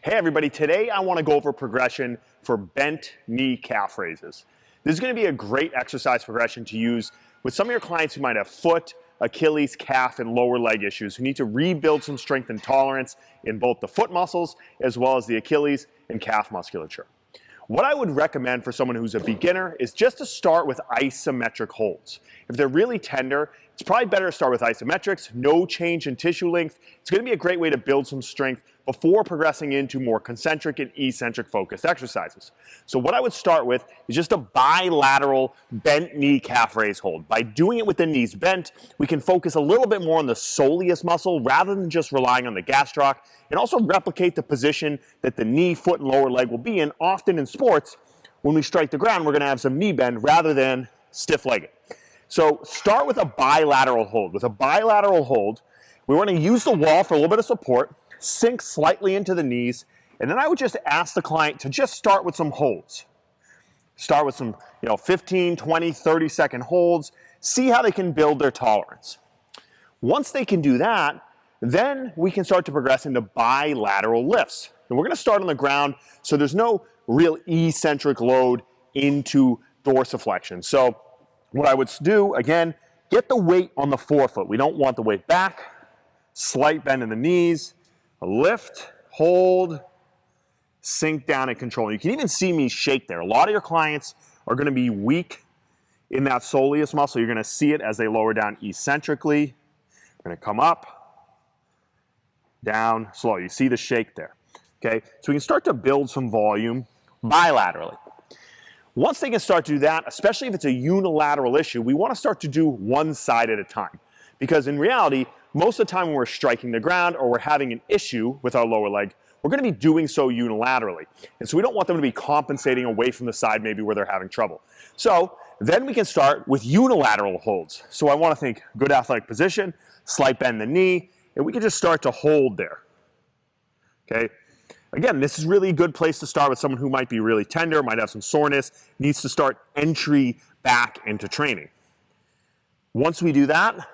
Hey everybody, today I want to go over progression for bent knee calf raises. This is going to be a great exercise progression to use with some of your clients who might have foot, Achilles, calf, and lower leg issues, who need to rebuild some strength and tolerance in both the foot muscles as well as the Achilles and calf musculature. What I would recommend for someone who's a beginner is just to start with isometric holds. If they're really tender, it's probably better to start with isometrics, no change in tissue length. It's going to be a great way to build some strength before progressing into more concentric and eccentric focused exercises. So what I would start with is just a bilateral bent knee calf raise hold. By doing it with the knees bent, we can focus a little bit more on the soleus muscle rather than just relying on the gastroc, and also replicate the position that the knee, foot, and lower leg will be in. Often in sports, when we strike the ground, we're going to have some knee bend rather than stiff-legged. So start with a bilateral hold. With a bilateral hold, we want to use the wall for a little bit of support, sink slightly into the knees, and then I would just ask the client to just start with some holds. Start with some 15, 20, 30-second holds. See how they can build their tolerance. Once they can do that, then we can start to progress into bilateral lifts. And we're going to start on the ground so there's no real eccentric load into dorsiflexion. So what I would do, again, get the weight on the forefoot. We don't want the weight back. Slight bend in the knees. Lift, hold, sink down and control. You can even see me shake there. A lot of your clients are going to be weak in that soleus muscle. You're going to see it as they lower down eccentrically. We're going to come up, down, slow. You see the shake there. Okay, so we can start to build some volume bilaterally. Once they can start to do that, especially if it's a unilateral issue, we want to start to do one side at a time. Because in reality, most of the time when we're striking the ground or we're having an issue with our lower leg, we're going to be doing so unilaterally. And so we don't want them to be compensating away from the side maybe where they're having trouble. So then we can start with unilateral holds. So I want to think good athletic position, slight bend in the knee, and we can just start to hold there. Okay. Again, this is really a good place to start with someone who might be really tender, might have some soreness, needs to start entry back into training. Once we do that,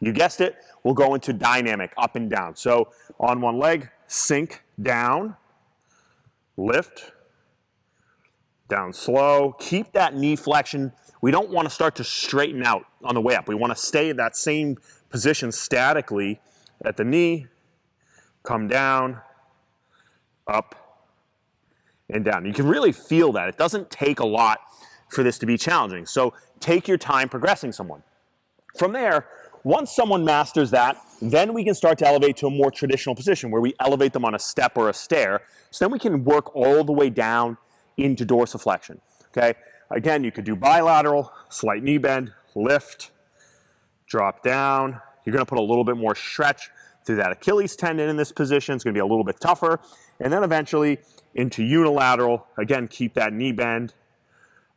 you guessed it, we'll go into dynamic, up and down. So on one leg, sink down, lift, down slow. Keep that knee flexion. We don't want to start to straighten out on the way up. We want to stay in that same position statically at the knee, come down, up, and down. You can really feel that. It doesn't take a lot for this to be challenging. So take your time progressing someone. From there, once someone masters that, then we can start to elevate to a more traditional position where we elevate them on a step or a stair. So then we can work all the way down into dorsiflexion. Okay? Again, you could do bilateral, slight knee bend, lift, drop down. You're going to put a little bit more stretch through that Achilles tendon in this position. It's going to be a little bit tougher. And then eventually into unilateral. Again, keep that knee bend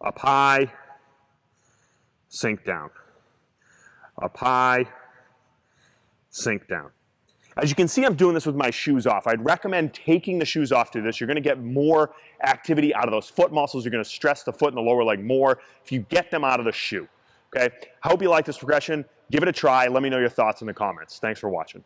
up high, sink down. Up high, sink down. As you can see, I'm doing this with my shoes off. I'd recommend taking the shoes off to this. You're going to get more activity out of those foot muscles. You're going to stress the foot and the lower leg more if you get them out of the shoe. Okay? I hope you like this progression. Give it a try. Let me know your thoughts in the comments. Thanks for watching.